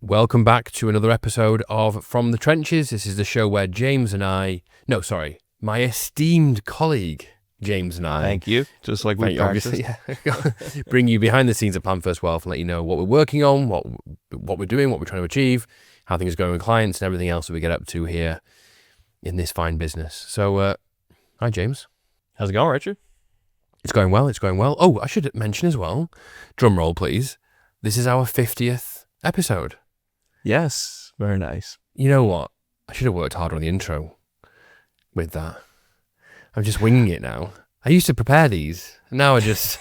Welcome back to another episode of From the Trenches. This is the show where my esteemed colleague, James and I. Thank you. Just like we practiced. Bring you behind the scenes at Plan First Wealth and let you know what we're working on, what we're doing, what we're trying to achieve, how things are going with clients and everything else that we get up to here in this fine business. So, hi, James. How's it going, Richard? It's going well. Oh, I should mention as well, drum roll, please. This is our 50th episode. Yes, very nice. You know what? I should have worked harder on the intro with that. I'm just winging it now. I used to prepare these. And now I just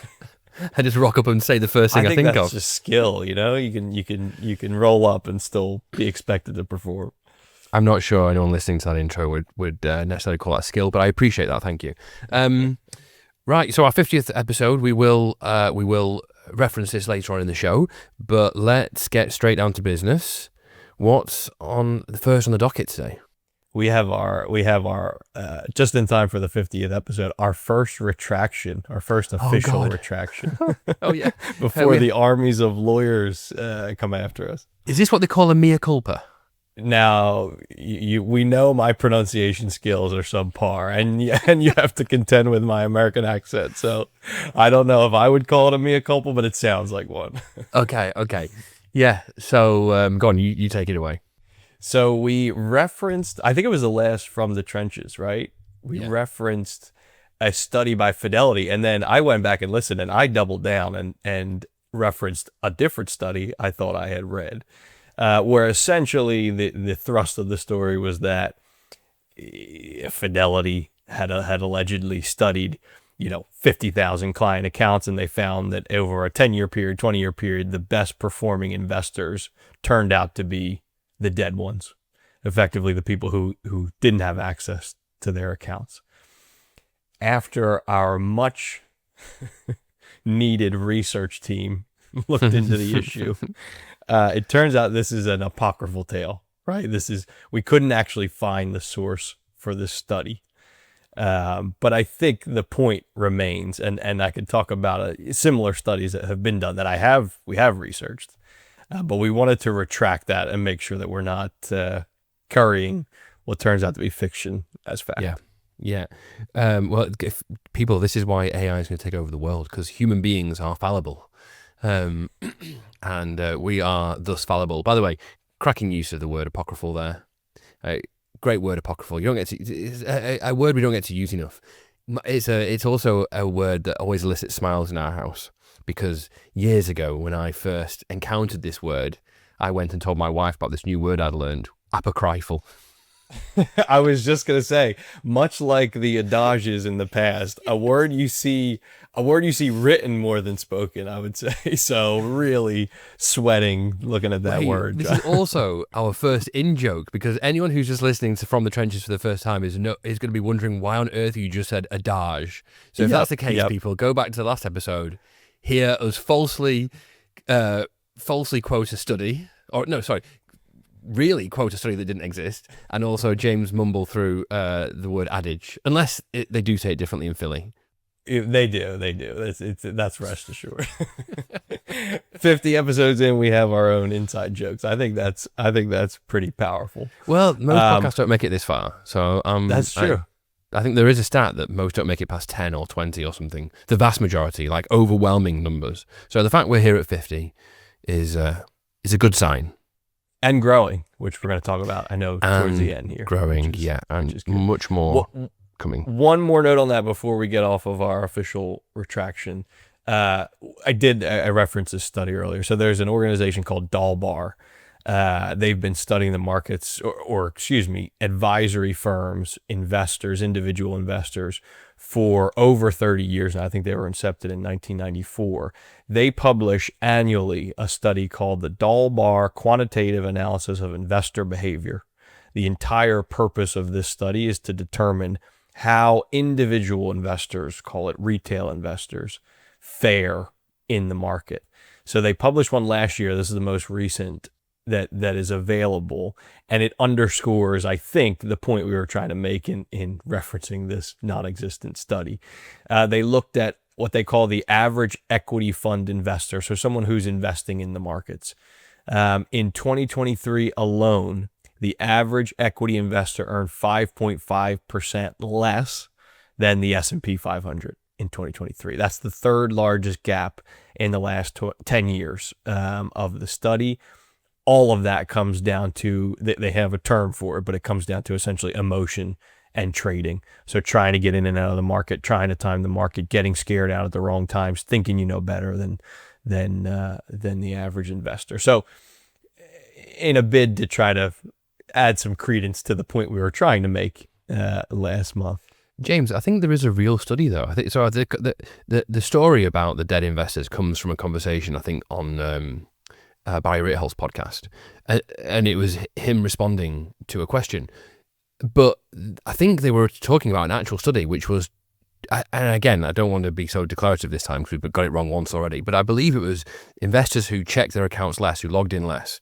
rock up and say the first thing I think that's of. just skill, you know? You can roll up and still be expected to perform. I'm not sure anyone listening to that intro would necessarily call that skill, but I appreciate that. Thank you. Right, so our 50th episode, we will reference this later on in the show, but let's get straight down to business. What's on the docket today? We have our just in time for the 50th episode, our first retraction, our first official retraction. Oh yeah, before the armies of lawyers come after us. Is this what they call a mea culpa? Now, we know my pronunciation skills are subpar, and you have to contend with my American accent. So I don't know if I would call it a mea culpa, but it sounds like one. Okay. Yeah, so go on, you take it away. So we referenced, I think it was the last From the Trenches, right? We referenced a study by Fidelity, and then I went back and listened, and I doubled down and referenced a different study I thought I had read. Where essentially the thrust of the story was that Fidelity had allegedly studied, 50,000 client accounts, and they found that over a 10-year period, 20-year period, the best performing investors turned out to be the dead ones, effectively the people who didn't have access to their accounts. After our much needed research team looked into the issue, it turns out this is an apocryphal tale, right? We couldn't actually find the source for this study. But I think the point remains, and I could talk about similar studies that have been done that we have researched, but we wanted to retract that and make sure that we're not currying what turns out to be fiction as fact. Yeah. Well, this is why AI is going to take over the world, because human beings are fallible. And we are thus fallible. By the way, cracking use of the word apocryphal there. Great word, apocryphal. You don't get to, it's a word we don't get to use enough. It's also a word that always elicits smiles in our house, because years ago when I first encountered this word, I went and told my wife about this new word I'd learned, apocryphal. I was just going to say, much like the adages in the past, a word you see written more than spoken, I would say. So really sweating looking at that word. This is also our first in-joke, because anyone who's just listening to From the Trenches for the first time is going to be wondering why on earth you just said adage. So if that's the case, people, go back to the last episode, hear us falsely quote a study, really quote a study that didn't exist, and also James mumble through the word adage, unless they do say it differently in Philly. They do. That's rest assured. 50 episodes in, we have our own inside jokes. I think that's pretty powerful. Well, most podcasts don't make it this far, so that's true. I think there is a stat that most don't make it past 10 or 20 or something. The vast majority, like overwhelming numbers. So the fact we're here at 50 is a good sign. And growing, which we're going to talk about, I know, towards the end here. Growing, and much more coming. One more note on that before we get off of our official retraction. I referenced this study earlier. So there's an organization called Dalbar. They've been studying the markets, or advisory firms, investors, individual investors, for over 30 years now. I think they were incepted in 1994. They publish annually a study called the Dalbar Quantitative Analysis of Investor Behavior. The entire purpose of this study is to determine how individual investors, call it retail investors, fare in the market. So they published one last year. This is the most recent that is available, and it underscores, I think, the point we were trying to make in referencing this non-existent study. They looked at what they call the average equity fund investor, so someone who's investing in the markets. In 2023 alone, the average equity investor earned 5.5% less than the S&P 500 in 2023. That's the third largest gap in the last 10 years of the study. All of that comes down to, they have a term for it, but it comes down to essentially emotion and trading. So trying to get in and out of the market, trying to time the market, getting scared out at the wrong times, thinking you know better than the average investor. So in a bid to try to add some credence to the point we were trying to make last month. James, I think there is a real study though. I think so. The story about the dead investors comes from a conversation I think on Barry Ritholtz's podcast, and it was him responding to a question. But I think they were talking about an actual study, which was, and again, I don't want to be so declarative this time because we've got it wrong once already. But I believe it was investors who checked their accounts less, who logged in less,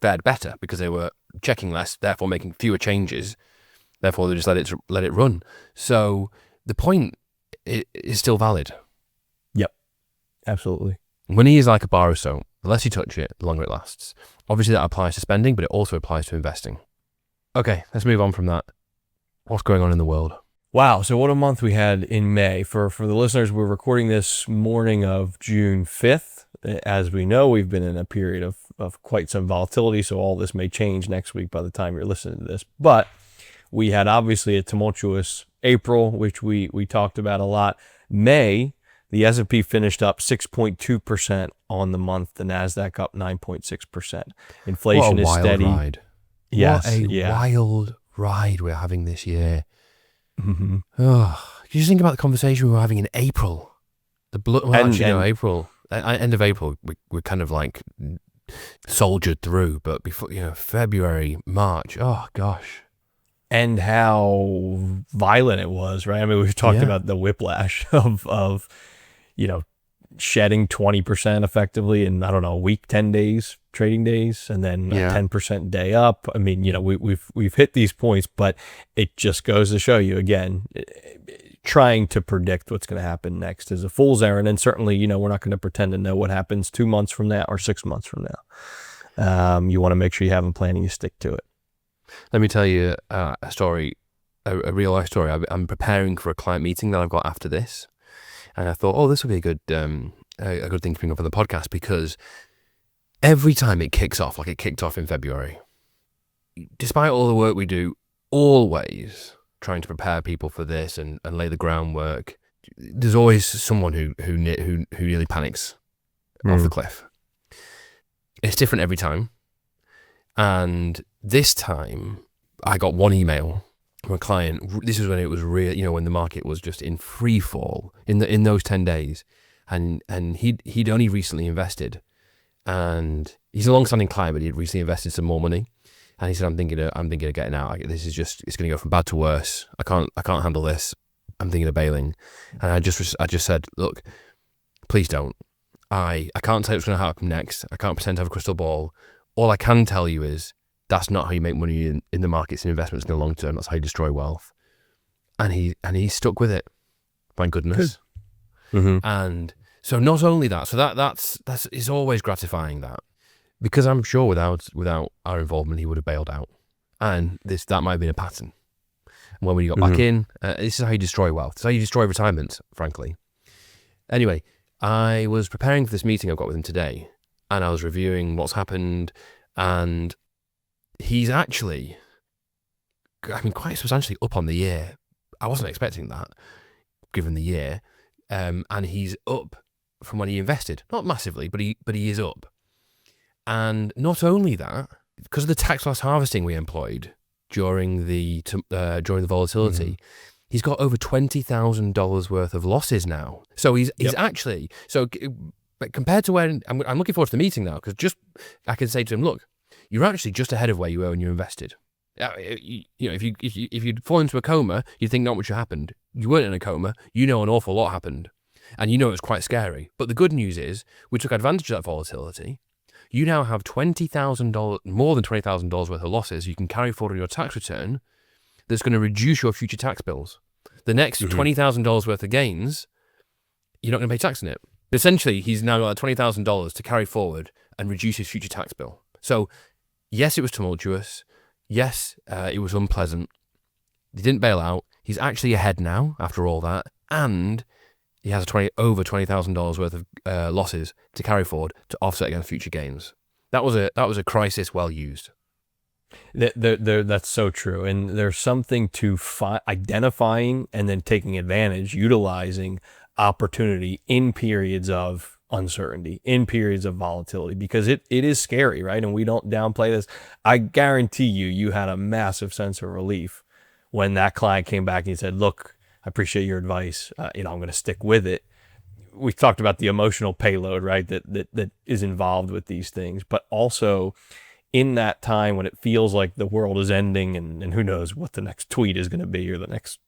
fared better because they were checking less, therefore making fewer changes. Therefore, they just let it run. So the point is still valid. Yep, absolutely. Money is like a bar of soap. The less you touch it, the longer it lasts. Obviously, that applies to spending, but it also applies to investing. Okay, let's move on from that. What's going on in the world? Wow, so what a month we had in May. For the listeners, we're recording this morning of June 5th. As we know, we've been in a period of quite some volatility, so all this may change next week by the time you're listening to this. But we had obviously a tumultuous April, which we talked about a lot. May, the S&P finished up 6.2% on the month. The NASDAQ up 9.6%. Inflation is steady. Ride. Yes, what a wild ride we're having this year. Mm-hmm. Oh, can you just think about the conversation we were having in April? April, end of April, we're kind of like soldiered through, but before, February, March, oh gosh. And how violent it was, right? I mean, we've talked about the whiplash of shedding 20% effectively in, a week, 10 days, trading days, and then a 10% day up. I mean, we've hit these points, but it just goes to show you again, trying to predict what's going to happen next is a fool's errand. And certainly, we're not going to pretend to know what happens 2 months from now or 6 months from now. You want to make sure you have a plan and you stick to it. Let me tell you a story, a real life story. I'm preparing for a client meeting that I've got after this. And I thought, this would be a good thing to bring up on the podcast, because every time it kicks off, like it kicked off in February, despite all the work we do, always trying to prepare people for this and lay the groundwork, there's always someone who nearly panics off the cliff. It's different every time. And this time, I got one email from a client. This was when it was real, when the market was just in free fall in those 10 days, and he'd only recently invested, and he's a long-standing client, but he'd recently invested some more money, and he said, "I'm thinking of getting out. This is it's going to go from bad to worse. I can't handle this. I'm thinking of bailing." And I just said, "Look, please don't. I can't tell you what's going to happen next. I can't pretend to have a crystal ball. All I can tell you is that's not how you make money in the markets and investments in the long term. That's how you destroy wealth." And he stuck with it. Thank goodness. Mm-hmm. And so not only that, so that's it's always gratifying that, because I'm sure without our involvement he would have bailed out, and that might have been a pattern. And when we got back in, this is how you destroy wealth. It's how you destroy retirement, frankly. Anyway, I was preparing for this meeting I've got with him today, and I was reviewing what's happened, and he's actually, quite substantially up on the year. I wasn't expecting that, given the year. And he's up from when he invested. Not massively, but he is up. And not only that, because of the tax loss harvesting we employed during the volatility, he's got over $20,000 worth of losses now. So he's actually, but compared to where, I'm looking forward to the meeting now, because I can say to him, look, you're actually just ahead of where you were when you invested. If you'd fall into a coma, you'd think not much happened. You weren't in a coma. You know an awful lot happened, and you know it was quite scary. But the good news is we took advantage of that volatility. You now have $20,000, more than $20,000 worth of losses you can carry forward on your tax return. That's going to reduce your future tax bills. The next $20,000 worth of gains, you're not going to pay tax on it. Essentially, he's now got $20,000 to carry forward and reduce his future tax bill. So, yes, it was tumultuous. Yes, it was unpleasant. He didn't bail out. He's actually ahead now after all that, and he has over $20,000 worth of losses to carry forward to offset against future gains. That was a crisis well used. That's so true, and there's something to identifying and then taking advantage, utilizing opportunity in periods of uncertainty, in periods of volatility, because it is scary, right? And we don't downplay this. I guarantee you had a massive sense of relief when that client came back and he said, look, I appreciate your advice. I'm going to stick with it. We talked about the emotional payload, right? That is involved with these things, but also in that time when it feels like the world is ending and who knows what the next tweet is going to be or the next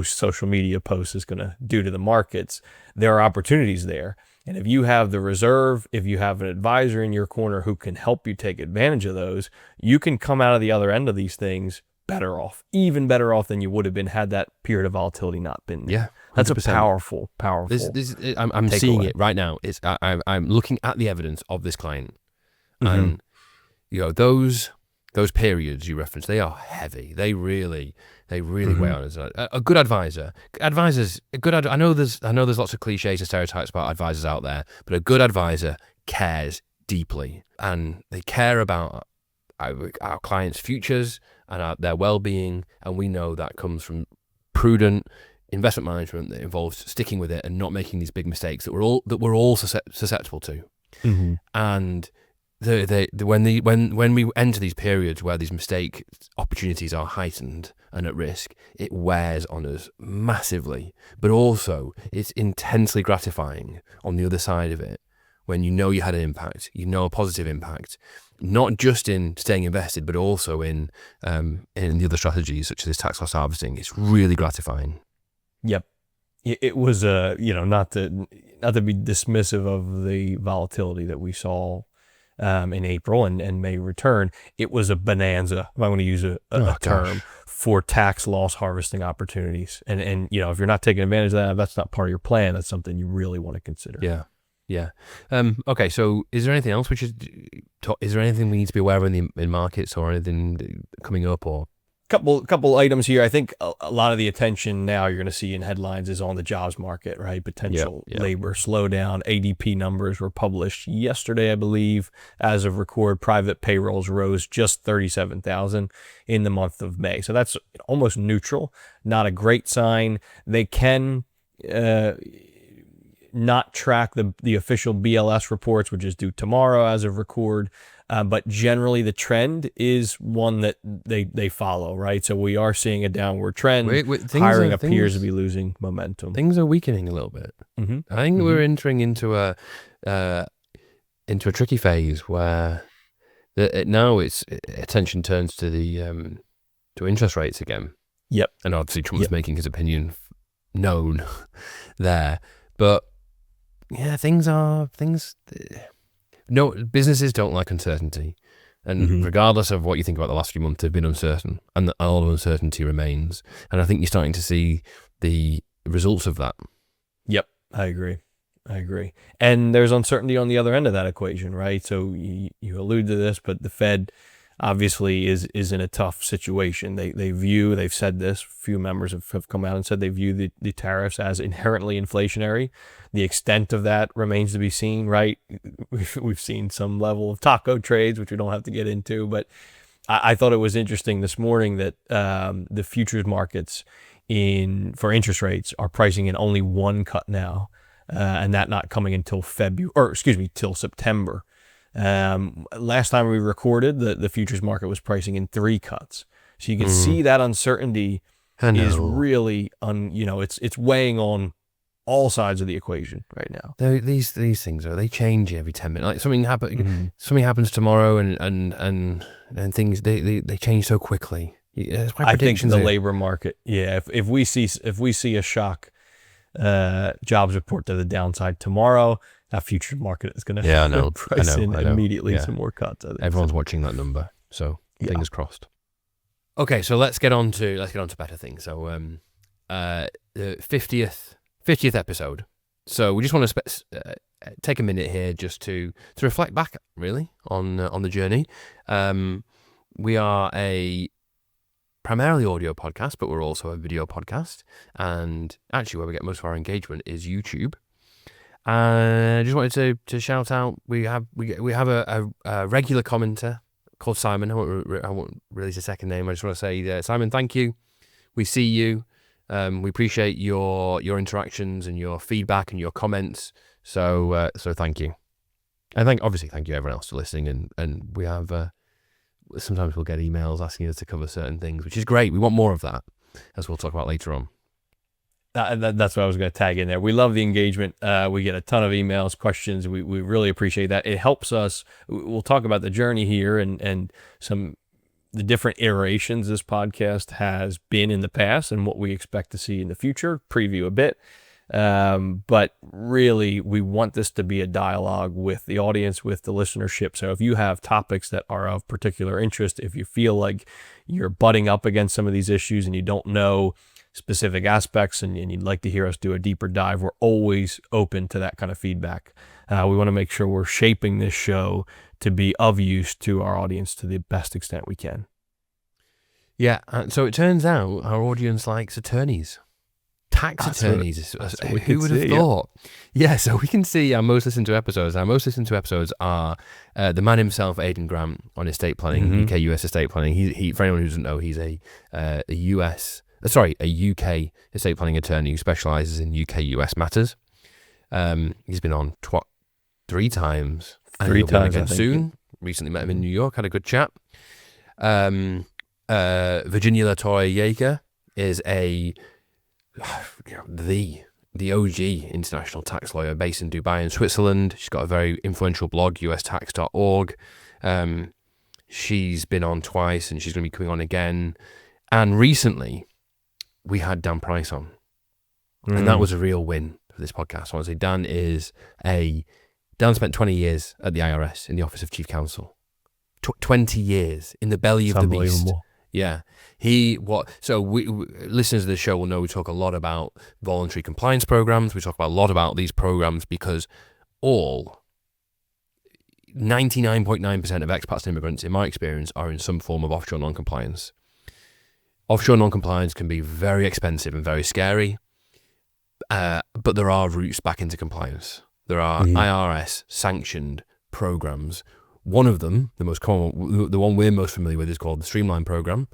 social media post is going to do to the markets, there are opportunities there. And if you have the reserve, if you have an advisor in your corner who can help you take advantage of those, you can come out of the other end of these things better off, even better off than you would have been had that period of volatility not been there. Yeah, 100%. That's a powerful. I'm seeing it right now. I'm looking at the evidence of this client, and those periods you referenced, they are heavy. They really weigh on us. A good advisor, I know there's lots of cliches and stereotypes about advisors out there, but a good advisor cares deeply, and they care about our clients' futures and their well-being, and we know that comes from prudent investment management that involves sticking with it and not making these big mistakes that we're all susceptible to. Mm-hmm. And when we enter these periods where these mistake opportunities are heightened and at risk, it wears on us massively. But also, it's intensely gratifying on the other side of it when you know you had an impact, a positive impact, not just in staying invested, but also in the other strategies such as this tax loss harvesting. It's really gratifying. Yep. It was not to be dismissive of the volatility that we saw in April and may return. It was a bonanza, if I want to use a term, for tax loss harvesting opportunities. And if you're not taking advantage of that, that's not part of your plan. That's something you really want to consider. Yeah. Okay. So, is there anything else is there anything we need to be aware of in markets, or anything coming up, or? Couple items here. I think a lot of the attention now you're going to see in headlines is on the jobs market, right? Potential labor slowdown. ADP numbers were published yesterday, I believe. As of record, private payrolls rose just 37,000 in the month of May. So that's almost neutral. Not a great sign. They can not track the official BLS reports, which is due tomorrow as of record. But generally, the trend is one that they follow, right? So we are seeing a downward trend. Hiring appears to be losing momentum. Things are weakening a little bit. Mm-hmm. I think we're entering into a tricky phase where now attention turns to the to interest rates again. Yep. And obviously Trump's making his opinion known there, but yeah, No, businesses don't like uncertainty, and regardless of what you think about the last few months, they've been uncertain, and all uncertainty remains. And I think you're starting to see the results of that. Yep, I agree. And there's uncertainty on the other end of that equation, right? So you allude to this, but the Fed obviously is in a tough situation. They've said this, a few members have come out and said they view the tariffs as inherently inflationary. The extent of that remains to be seen, right? We've seen some level of taco trades, which we don't have to get into, but I thought it was interesting this morning that the futures markets for interest rates are pricing in only one cut now, and that not coming until till September. Last time we recorded, the futures market was pricing in 3 cuts. So you can see that uncertainty is really it's weighing on all sides of the equation right now. These things they change every 10 minutes. Like something happens tomorrow, and things they change so quickly. That's why I think the labor market. Yeah, if we see a shock jobs report to the downside tomorrow, that futures market is going to price in immediately some more cuts. Everyone's watching that number, so fingers crossed. Okay, so let's get on to better things. So the 50th episode. So we just want to take a minute here just to reflect back, really, on the journey. We are a primarily audio podcast, but we're also a video podcast. And actually, where we get most of our engagement is YouTube. And I just wanted to shout out. We have a regular commenter called Simon. I won't release a second name. I just want to say, Simon, thank you. We see you. We appreciate your interactions and your feedback and your comments. So thank you. And obviously thank you everyone else for listening. And we have sometimes we'll get emails asking us to cover certain things, which is great. We want more of that, as we'll talk about later on. That's what I was going to tag in there. We love the engagement. We get a ton of emails, questions. We really appreciate that. It helps us. We'll talk about the journey here and the different iterations this podcast has been in the past and what we expect to see in the future. Preview a bit. But really, we want this to be a dialogue with the audience, with the listenership. So if you have topics that are of particular interest, if you feel like you're butting up against some of these issues and you don't know specific aspects and you'd like to hear us do a deeper dive, we're always open to that kind of feedback. We want to make sure we're shaping this show to be of use to our audience to the best extent we can. Yeah, so it turns out our audience likes attorneys. Tax attorneys. Who would have thought? Yeah, so we can see our most listened to episodes. Our most listened to episodes are the man himself, Aidan Grant, on estate planning, UK US estate planning. He for anyone who doesn't know, he's a UK estate planning attorney who specialises in UK US matters. He's been on 3 times. Three times again soon. Recently met him in New York, had a good chat. Virginia Latoya Yeager is the OG international tax lawyer based in Dubai in Switzerland. She's got a very influential blog, ustax.org. She's been on twice and she's going to be coming on again. And recently we had Dan Price on. And that was a real win for this podcast. Honestly, Dan spent 20 years at the IRS in the Office of Chief Counsel. 20 years in the belly of the beast. Yeah. Listeners of the show will know we talk a lot about voluntary compliance programs. We talk a lot about these programs because 99.9% of expats and immigrants, in my experience, are in some form of offshore non-compliance. Offshore non-compliance can be very expensive and very scary, but there are routes back into compliance. There are IRS sanctioned programs. One of them, the most common, the one we're most familiar with, is called the Streamline program.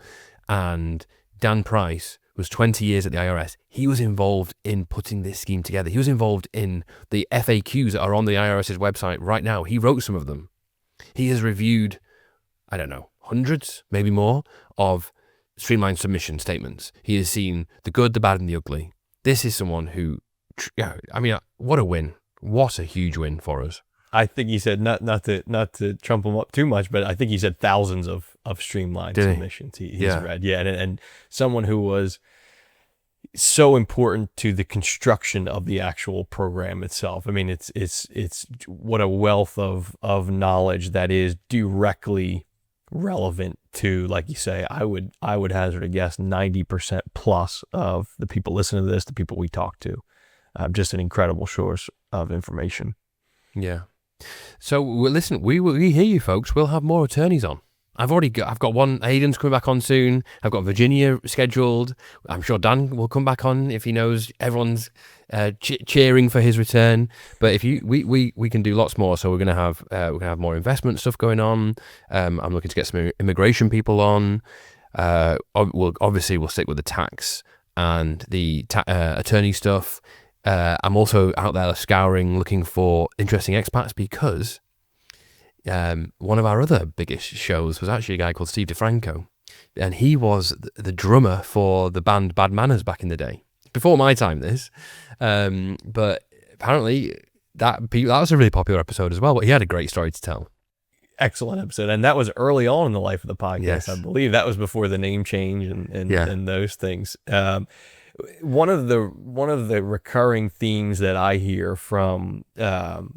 And Dan Price was 20 years at the IRS. He was involved in putting this scheme together. He was involved in the FAQs that are on the IRS's website right now. He wrote some of them. He has reviewed, I don't know, hundreds, maybe more, of Streamline submission statements. He has seen the good, the bad, and the ugly. This is someone who, what a win. What a huge win for us. I think he said, not to trump him up too much, but I think he said thousands of Streamline submissions he's read. Yeah, and someone who was so important to the construction of the actual program itself. I mean, it's what a wealth of knowledge that is directly relevant to, like you say, I would hazard a guess 90% plus of the people listening to this, the people we talk to. Just an incredible source of information. Yeah. So listen, we hear you folks. We'll have more attorneys on. I've got one. Aidan's coming back on soon. I've got Virginia scheduled. I'm sure Dan will come back on if he knows everyone's cheering for his return. But if we can do lots more. So we're gonna have more investment stuff going on. I'm looking to get some immigration people on. We'll stick with the tax and the attorney stuff. I'm also out there scouring, looking for interesting expats because one of our other biggest shows was actually a guy called Steve DeFranco, and he was the drummer for the band Bad Manners back in the day, before my time. But apparently that was a really popular episode as well. But he had a great story to tell. Excellent episode, and that was early on in the life of the podcast. Yes. I believe that was before the name change and those things. One of the recurring themes that I hear from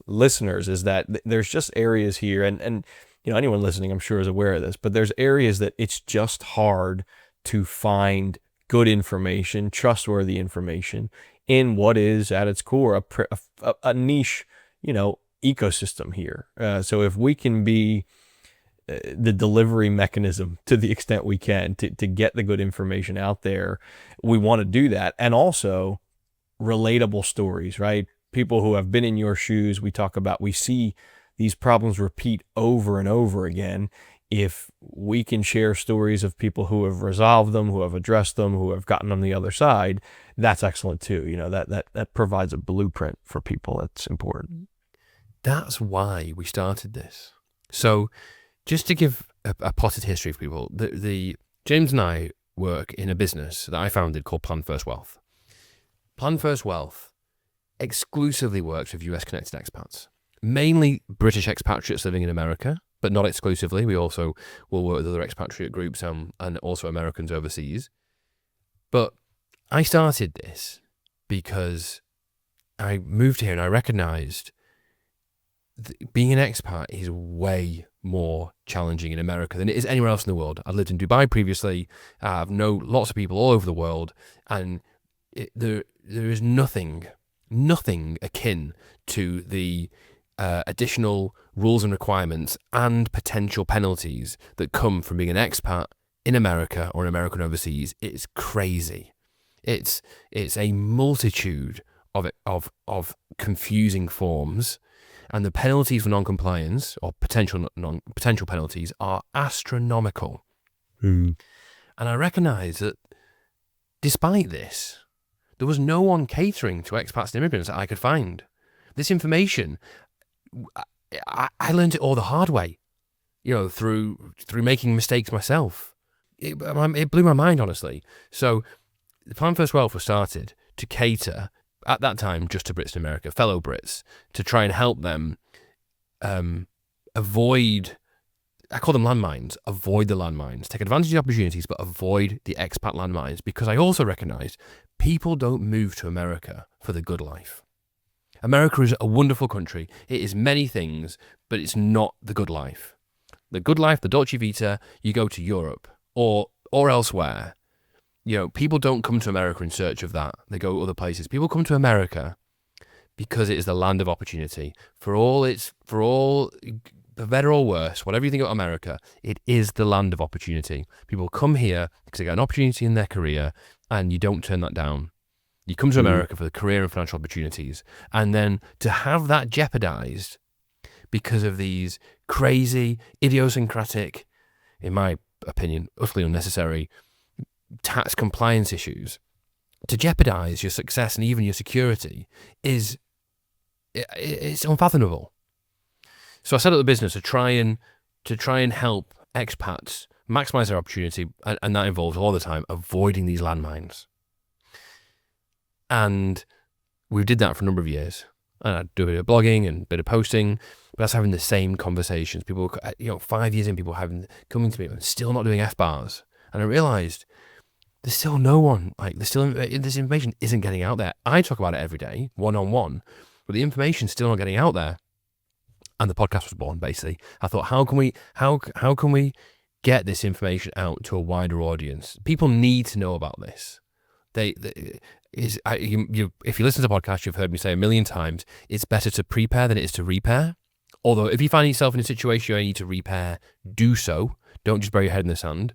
listeners is that there's just areas here, and anyone listening, I'm sure, is aware of this, but there's areas that it's just hard to find good information, trustworthy information in what is at its core a niche ecosystem here. So if we can be the delivery mechanism to the extent we can to get the good information out there, we want to do that. And also relatable stories, right? People who have been in your shoes. We see these problems repeat over and over again. If we can share stories of people who have resolved them, who have addressed them, who have gotten on the other side, that's excellent too. That provides a blueprint for people. That's important. That's why we started this. So just to give a potted history for people, the James and I work in a business that I founded called Plan First Wealth. Plan First Wealth exclusively works with US connected expats, mainly British expatriates living in America, but not exclusively. We also will work with other expatriate groups and also Americans overseas. But I started this because I moved here and I recognized being an expat is way more challenging in America than it is anywhere else in the world. I've lived in Dubai previously. I've known lots of people all over the world, and there is nothing akin to the additional rules and requirements and potential penalties that come from being an expat in America or an American overseas. It's crazy. It's a multitude of confusing forms. And the penalties for non-compliance or potential penalties are astronomical. And I recognise that despite this, there was no one catering to expats and immigrants that I could find. This information, I learned it all the hard way, through making mistakes myself. It blew my mind, honestly. So the Plan First Wealth was started to cater at that time just to Brits in America, fellow Brits, to try and help them avoid, I call them landmines, avoid the landmines, take advantage of the opportunities, but avoid the expat landmines, because I also recognise people don't move to America for the good life. America is a wonderful country. It is many things, but it's not the good life. The good life, the Dolce Vita, you go to Europe or elsewhere. People don't come to America in search of that. They go other places. People come to America because it is the land of opportunity. For better or worse, whatever you think about America, it is the land of opportunity. People come here because they get an opportunity in their career, and you don't turn that down. You come to America for the career and financial opportunities, and then to have that jeopardized because of these crazy, idiosyncratic, in my opinion, utterly unnecessary tax compliance issues, to jeopardize your success and even your security it's unfathomable. So I set up the business to try and help expats maximize their opportunity, and that involves all the time avoiding these landmines. And we did that for a number of years. And I'd do a bit of blogging and a bit of posting, but that's having the same conversations. People, 5 years in, people coming to me and still not doing F-bars. And I realized there's still no one, this information isn't getting out there. I talk about it every day, one-on-one, but the information's still not getting out there. And the podcast was born, basically. I thought, how can we get this information out to a wider audience? People need to know about this. If you listen to the podcast, you've heard me say a million times, it's better to prepare than it is to repair. Although if you find yourself in a situation where you need to repair, do so. Don't just bury your head in the sand.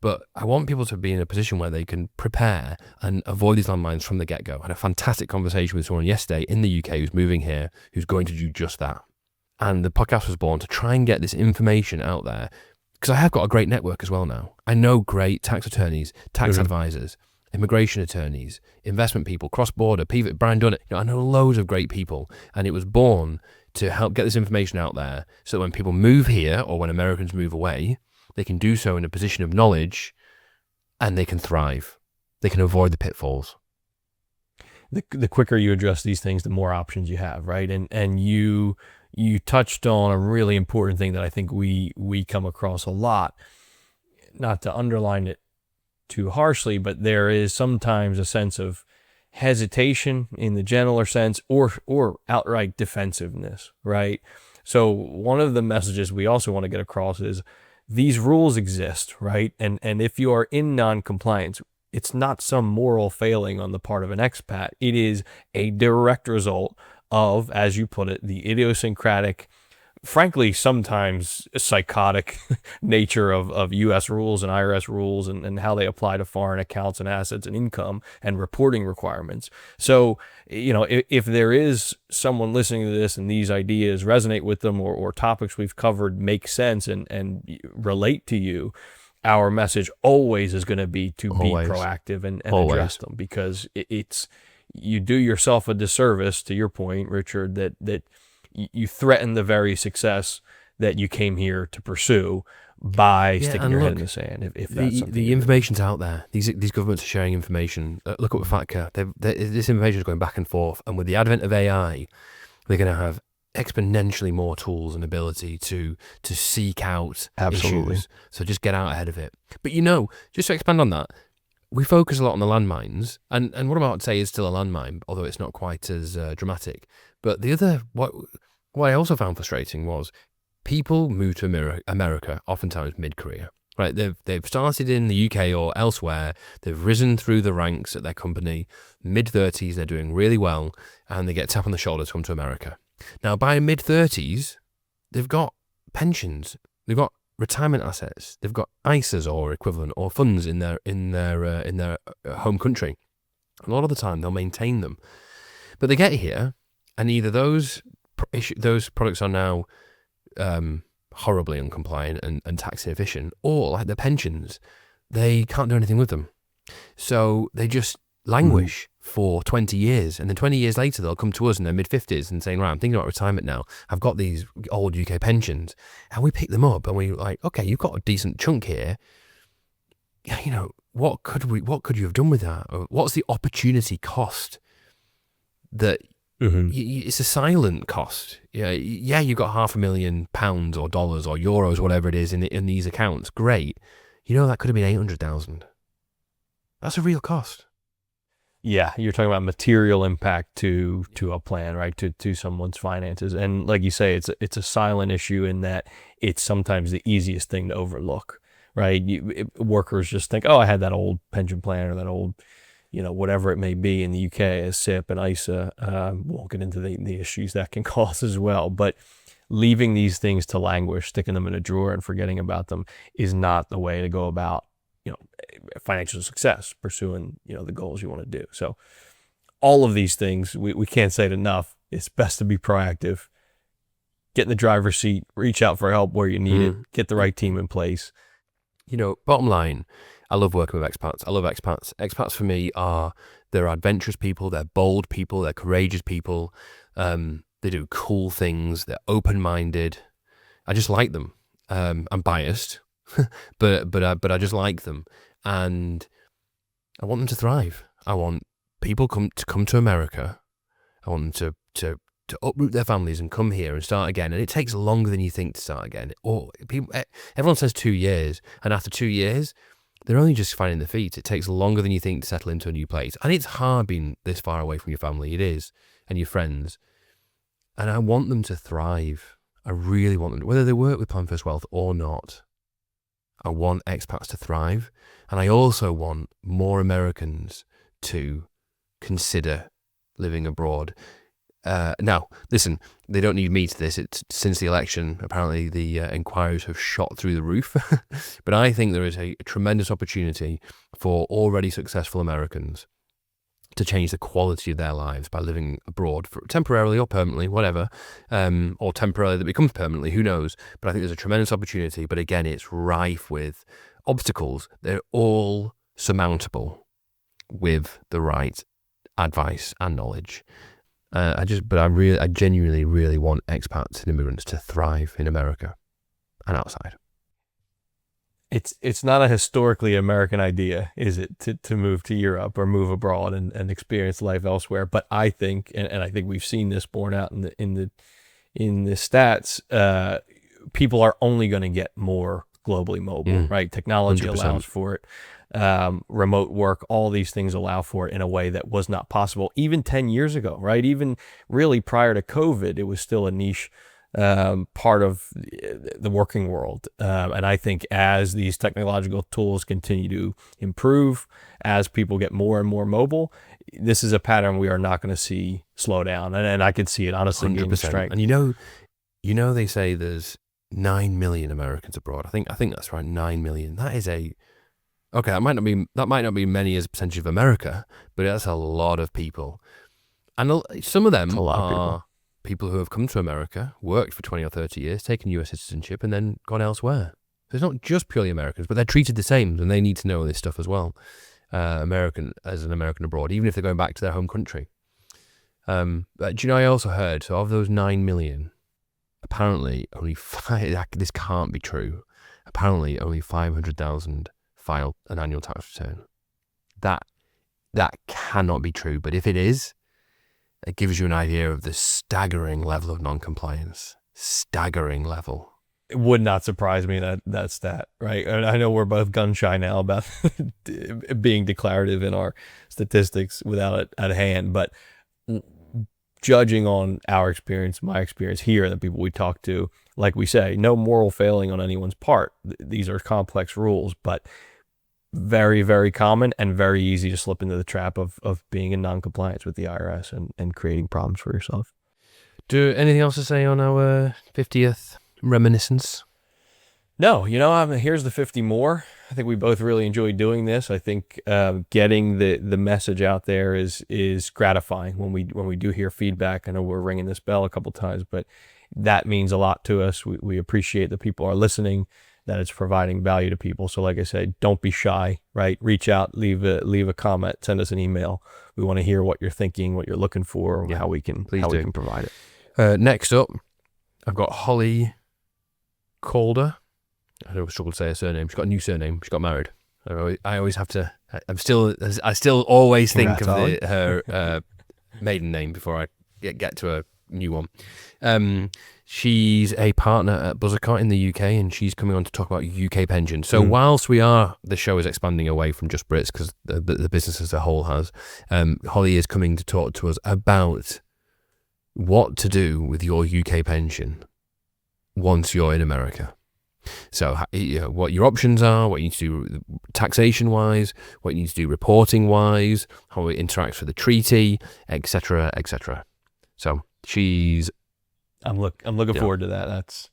But I want people to be in a position where they can prepare and avoid these landmines from the get-go. I had a fantastic conversation with someone yesterday in the UK who's moving here, who's going to do just that. And the podcast was born to try and get this information out there, because I have got a great network as well now. I know great tax attorneys, tax advisors, immigration attorneys, investment people, cross-border, Brian Dunnett. I know loads of great people, and it was born to help get this information out there so that when people move here or when Americans move away, they can do so in a position of knowledge and they can thrive. They can avoid the pitfalls. The quicker you address these things, the more options you have, right? And you touched on a really important thing that I think we come across a lot, not to underline it too harshly, but there is sometimes a sense of hesitation in the gentler sense or outright defensiveness, right? So one of the messages we also want to get across is these rules exist, right? And if you are in non-compliance, it's not some moral failing on the part of an expat. It is a direct result of, as you put it, the idiosyncratic, frankly, sometimes psychotic nature of U.S. rules and IRS rules and how they apply to foreign accounts and assets and income and reporting requirements. So, if there is someone listening to this and these ideas resonate with them, or topics we've covered make sense and relate to you, our message always is going to be to be proactive and address them, because it's you do yourself a disservice, to your point, Richard, that you threaten the very success that you came here to pursue by sticking your head in the sand. If that's something the information's out there, these governments are sharing information. Look at FATCA. This information is going back and forth, and with the advent of AI, they're going to have exponentially more tools and ability to seek out issues. So just get out ahead of it. But just to expand on that, we focus a lot on the landmines, and what I'm about to say is still a landmine, although it's not quite as dramatic. But the other, what I also found frustrating was people move to America oftentimes mid-career, right? They've started in the UK or elsewhere, they've risen through the ranks at their company, mid-30s, they're doing really well, and they get a tap on the shoulder to come to America. Now, by mid-30s, they've got pensions, they've got retirement assets, they've got ISAs or equivalent or funds in their home country. A lot of the time, they'll maintain them, but they get here, and either those products are now horribly uncompliant and tax inefficient, or like their pensions, they can't do anything with them, so they just languish for 20 years, and then 20 years later they'll come to us in their mid-50s and saying, right, I'm thinking about retirement now, I've got these old UK pensions, and we pick them up and we like, okay, you've got a decent chunk here, what could you have done with that? Or what's the opportunity cost that it's a silent cost? You got £500,000 or dollars or euros, whatever it is, in these accounts, great, that could have been 800,000. That's a real cost. Yeah, you're talking about material impact to a plan, right? To someone's finances, and like you say, it's a silent issue in that it's sometimes the easiest thing to overlook, right? Workers just think, oh, I had that old pension plan or that old, whatever it may be in the UK as SIP and ISA. Won't get into the issues that can cause as well, but leaving these things to languish, sticking them in a drawer and forgetting about them is not the way to go about financial success, pursuing the goals you want to do. So all of these things, we can't say it enough, it's best to be proactive, get in the driver's seat, reach out for help where you need it, get the right team in place. Bottom line, I love working with expats. I love expats. Expats for me they're adventurous people, they're bold people, they're courageous people, they do cool things, they're open-minded. I just like them. I'm biased, but I just like them, and I want them to thrive. I want people to come to America. I want them to uproot their families and come here and start again. And it takes longer than you think to start again. Or everyone says 2 years, and after 2 years, they're only just finding their feet. It takes longer than you think to settle into a new place, and it's hard being this far away from your family. It is, and your friends. And I want them to thrive. I really want them, whether they work with Plan First Wealth or not. I want expats to thrive, and I also want more Americans to consider living abroad. Now, listen, they don't need me to this. Since the election, apparently the inquiries have shot through the roof. But I think there is a tremendous opportunity for already successful Americans to change the quality of their lives by living abroad, temporarily or permanently, whatever, or temporarily that becomes permanently, who knows. But I think there's a tremendous opportunity. But again, it's rife with obstacles. They're all surmountable with the right advice and knowledge. I genuinely really want expats and immigrants to thrive in America and outside. It's not a historically American idea, is it, to move to Europe or move abroad and experience life elsewhere? But I think, and I think we've seen this borne out in the stats, people are only going to get more globally mobile, right? Technology 100%. allows for it. Remote work, all these things allow for it in a way that was not possible even 10 years ago, right? Even really prior to COVID, it was still a niche part of the working world. And I think as these technological tools continue to improve, as people get more and more mobile, this is a pattern we are not going to see slow down. And I can see it honestly gaining strength. And they say there's 9 million Americans abroad. I think that's right, 9 million. That is okay. That might not be many as a percentage of America, but that's a lot of people. And some of them are people who have come to America, worked for 20 or 30 years, taken US citizenship, and then gone elsewhere. So it's not just purely Americans, but they're treated the same, and they need to know this stuff as well. American abroad, even if they're going back to their home country. But do you know, I also heard, so of those 9 million, apparently only this can't be true. Apparently only 500,000 file an annual tax return. That cannot be true, but if it is, it gives you an idea of the staggering level of non-compliance. Staggering level. It would not surprise me that stat, right? And I know we're both gun shy now about being declarative in our statistics without it at hand, but judging on our experience, my experience here, and the people we talk to, like we say, no moral failing on anyone's part. These are complex rules, but very, very common and very easy to slip into the trap of being in non-compliance with the IRS and creating problems for yourself. Do anything else to say on our 50th reminiscence? No, here's the 50 more. I think we both really enjoyed doing this. I think getting the message out there is gratifying when we do hear feedback. I know we're ringing this bell a couple times, but that means a lot to us. We appreciate that people are listening, that it's providing value to people. So like I said, don't be shy, right? Reach out, leave a comment, send us an email. We want to hear what you're thinking, what you're looking for, how we can provide it. Next up, I've got Holly Calder. I don't struggle to say her surname. She's got a new surname. She got married. I always have to. I still always think of her maiden name before I get to a new one. She's a partner at Buzzercart in the UK, and she's coming on to talk about UK pensions. So whilst the show is expanding away from just Brits, because the business as a whole has, Holly is coming to talk to us about what to do with your UK pension once you're in America. So what your options are, what you need to do taxation-wise, what you need to do reporting-wise, how it interacts with the treaty, etc., etc. So I'm looking forward to that.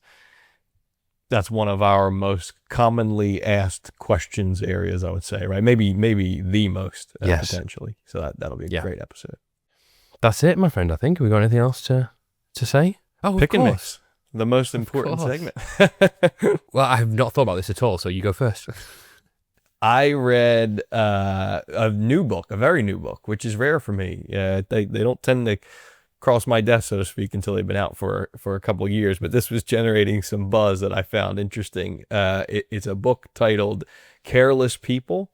That's one of our most commonly asked questions areas, I would say, right? Maybe the most potentially. So that'll be a great episode. That's it, my friend. I think. Have we got anything else to say? Oh, Pick and Mix. The most important segment. Well, I have not thought about this at all, so you go first. I read a very new book, which is rare for me. They don't tend to cross my desk, so to speak, until they've been out for a couple of years. But this was generating some buzz that I found interesting. It's a book titled Careless People.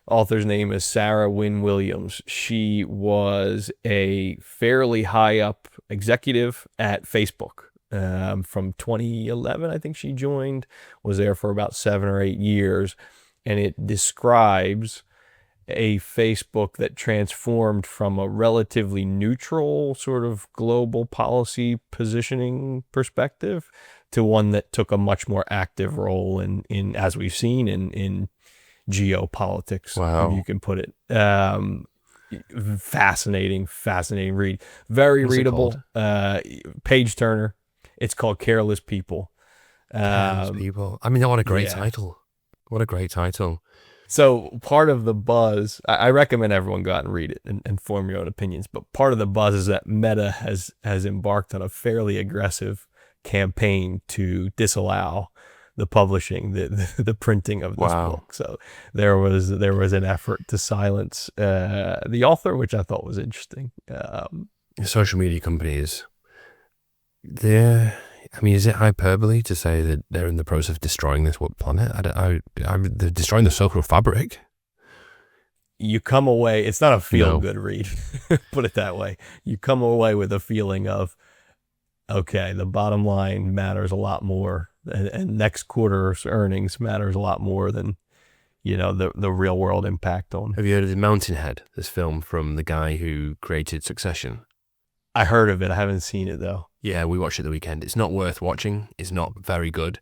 Author's name is Sarah Wynne Williams. She was a fairly high up executive at Facebook. From 2011, I think she joined, was there for about 7 or 8 years, and it describes a Facebook that transformed from a relatively neutral sort of global policy positioning perspective to one that took a much more active role in as we've seen in geopolitics, if you can put it. Fascinating read. Very readable. Page turner. It's called Careless People. Careless People. I mean, what a great title. What a great title. So part of the buzz, I recommend everyone go out and read it and form your own opinions. But part of the buzz is that Meta has embarked on a fairly aggressive campaign to disallow the publishing, the printing of this book. So there was an effort to silence the author, which I thought was interesting. Social media companies. Is it hyperbole to say that they're in the process of destroying this planet? They're destroying the social fabric. You come away, it's not a feel-good read, put it that way. You come away with a feeling of, okay, the bottom line matters a lot more, and next quarter's earnings matters a lot more than, the real-world impact on. Have you heard of The Mountainhead, this film from the guy who created Succession? I heard of it. I haven't seen it though. Yeah, we watched it the weekend. It's not worth watching. It's not very good.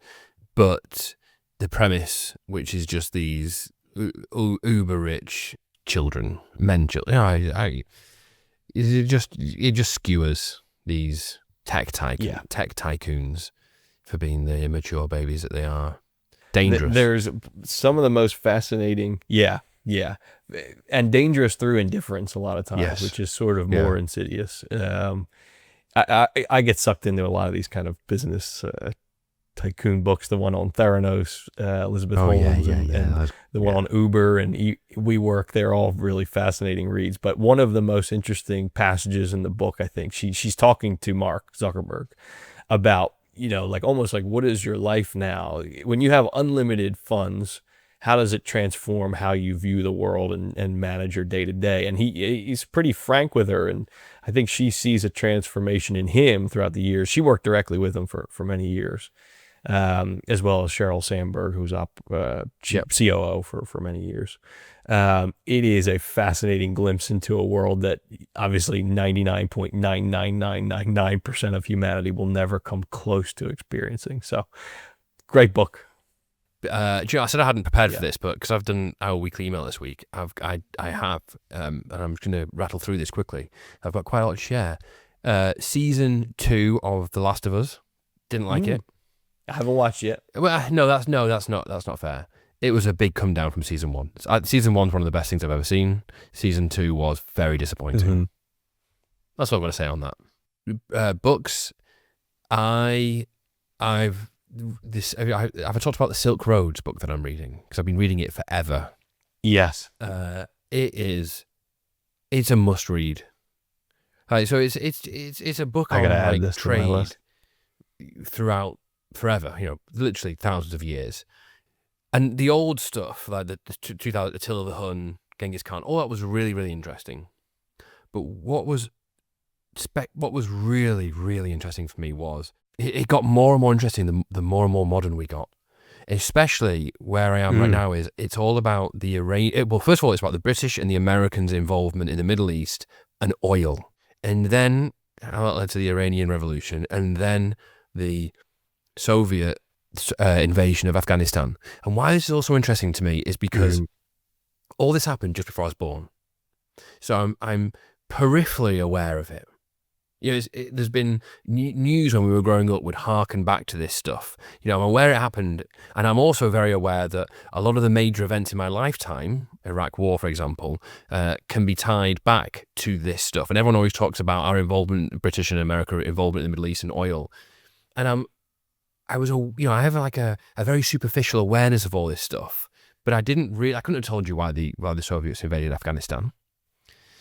But the premise, which is just these uber rich children, it just skewers these tech tycoons for being the immature babies that they are. Dangerous. There's some of the most fascinating, and dangerous through indifference a lot of times, which is sort of more insidious. I get sucked into a lot of these kind of business tycoon books. The one on Theranos, Elizabeth Holmes, and the one on Uber and WeWork. They're all really fascinating reads. But one of the most interesting passages in the book, I think, she's talking to Mark Zuckerberg about, like almost like, what is your life now? When you have unlimited funds, how does it transform how you view the world and manage your day to day? And he's pretty frank with her. And I think she sees a transformation in him throughout the years. She worked directly with him for many years, as well as Sheryl Sandberg, who's COO for many years. It is a fascinating glimpse into a world that obviously 99.99999% of humanity will never come close to experiencing. So, great book. I said I hadn't prepared for this, but because I've done our weekly email this week, I have, and I'm just going to rattle through this quickly. I've got quite a lot to share. Season 2 of The Last of Us. Didn't like it. I haven't watched yet. Well, no, that's not fair. It was a big come down from season 1. Season 1's one of the best things I've ever seen. Season 2 was very disappointing. Mm-hmm. That's what I'm going to say on that. Books. I've talked about the Silk Roads book that I'm reading because I've been reading it forever. Yes. It's a must read. So it's a book on like trade throughout forever, literally thousands of years. And the old stuff, like the 2000 Attila the Hun, Genghis Khan, all that was really, really interesting. But what was really, really interesting for me was it got more and more interesting the more and more modern we got. Especially where I am right now is it's all about well, first of all, it's about the British and the Americans' involvement in the Middle East and oil. And then how that led to the Iranian Revolution and then the Soviet invasion of Afghanistan. And why this is also interesting to me is because all this happened just before I was born. So I'm peripherally aware of it. There's been news when we were growing up would harken back to this stuff. I'm aware it happened, and I'm also very aware that a lot of the major events in my lifetime, Iraq War, for example, can be tied back to this stuff. And everyone always talks about our involvement, British and America involvement in the Middle East and oil. And I have like a very superficial awareness of all this stuff, but I couldn't have told you why the Soviets invaded Afghanistan.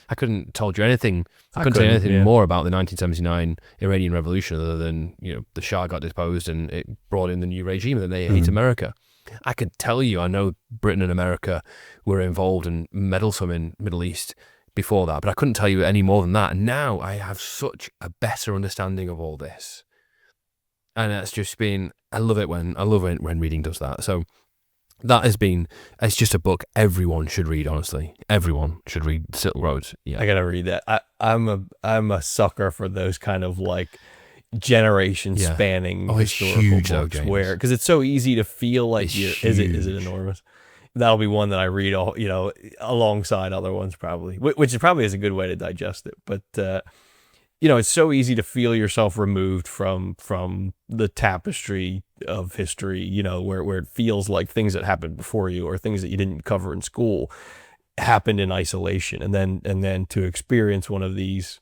I couldn't have told you anything. I couldn't say anything more about the 1979 Iranian Revolution other than, the Shah got deposed and it brought in the new regime and they hate America. I could tell you, I know Britain and America were involved and meddlesome in Middle East before that, but I couldn't tell you any more than that. And now I have such a better understanding of all this. And it's just been, I love it when reading does that. So it's just a book everyone should read, honestly. Everyone should read Silk Road. Yeah. I gotta read that. I'm a sucker for those kind of like generation spanning historical huge, books because it's so easy to feel like is it enormous? That'll be one that I read all, alongside other ones probably, which probably is a good way to digest it. But it's so easy to feel yourself removed from the tapestry of history, where it feels like things that happened before you or things that you didn't cover in school happened in isolation. And then to experience one of these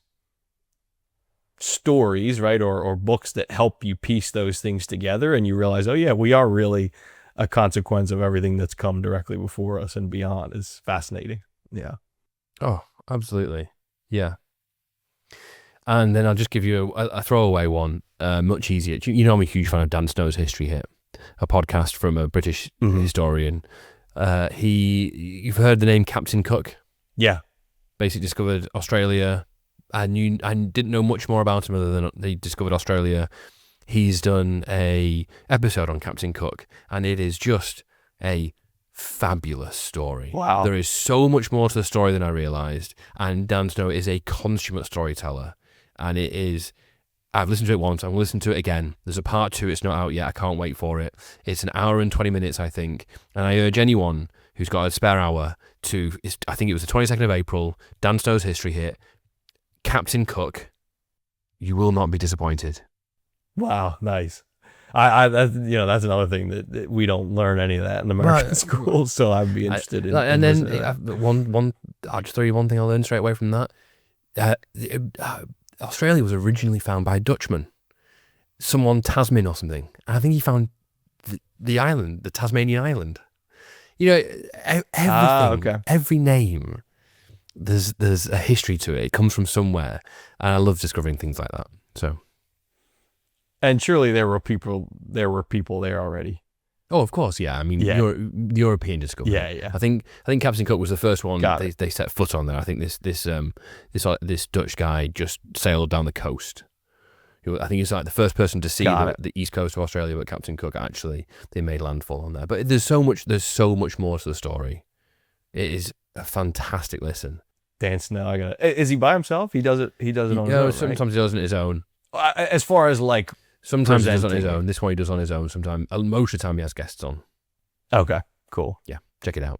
stories, right, or books that help you piece those things together and you realize, oh yeah, we are really a consequence of everything that's come directly before us and beyond is fascinating. Yeah. Oh, absolutely. Yeah. And then I'll just give you a throwaway one, much easier. I'm a huge fan of Dan Snow's History Hit, a podcast from a British historian. You've heard the name Captain Cook? Yeah. Basically discovered Australia. I didn't know much more about him other than they discovered Australia. He's done a episode on Captain Cook, and it is just a fabulous story. Wow. There is so much more to the story than I realised, and Dan Snow is a consummate storyteller. and it is. I've listened to it once. I'm going to listen to it again. There's a part 2. It's not out yet. I can't wait for it. It's an hour and 20 minutes, I think. And I urge anyone who's got a spare hour to, I think it was the 22nd of April, Dan Snow's history hit, Captain Cook. You will not be disappointed. Wow, nice. That's another thing that we don't learn any of that in American schools, so I'd be interested in. And then I'll just throw you one thing I learned straight away from that. Australia was originally found by a Dutchman, someone Tasman or something. And I think he found the island, the Tasmanian island. Everything, every name, there's a history to it. It comes from somewhere, and I love discovering things like that. So, and surely there were people there already. Oh, of course, yeah. I mean, European discovery. Yeah. I think Captain Cook was the first one they set foot on there. I think this Dutch guy just sailed down the coast. I think he's like the first person to see the east coast of Australia, but Captain Cook they made landfall on there. But there's so much more to the story. It is a fantastic listen. Dan Snow, is he by himself? He does it on his own. Sometimes he does it on his own. As far as like. Sometimes he does on his own. This one he does on his own. Sometimes, most of the time, he has guests on. Okay, cool. Yeah, check it out.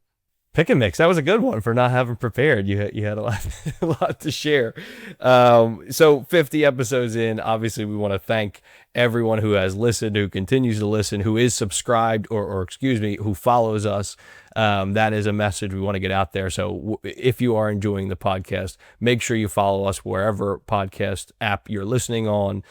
Pick and mix. That was a good one for not having prepared. You had a lot to share. So 50 episodes in. Obviously, we want to thank everyone who has listened, who continues to listen, who is subscribed, or who follows us. That is a message we want to get out there. So if you are enjoying the podcast, make sure you follow us wherever podcast app you're listening on.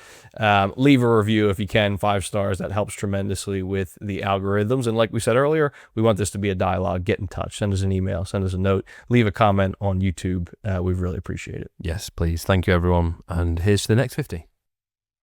Leave a review if you can, 5 stars. That helps tremendously with the algorithms. And like we said earlier, we want this to be a dialogue. Get in touch. Send us an email. Send us a note. Leave a comment on YouTube. We really appreciate it. Yes, please. Thank you, everyone. And here's to the next 50.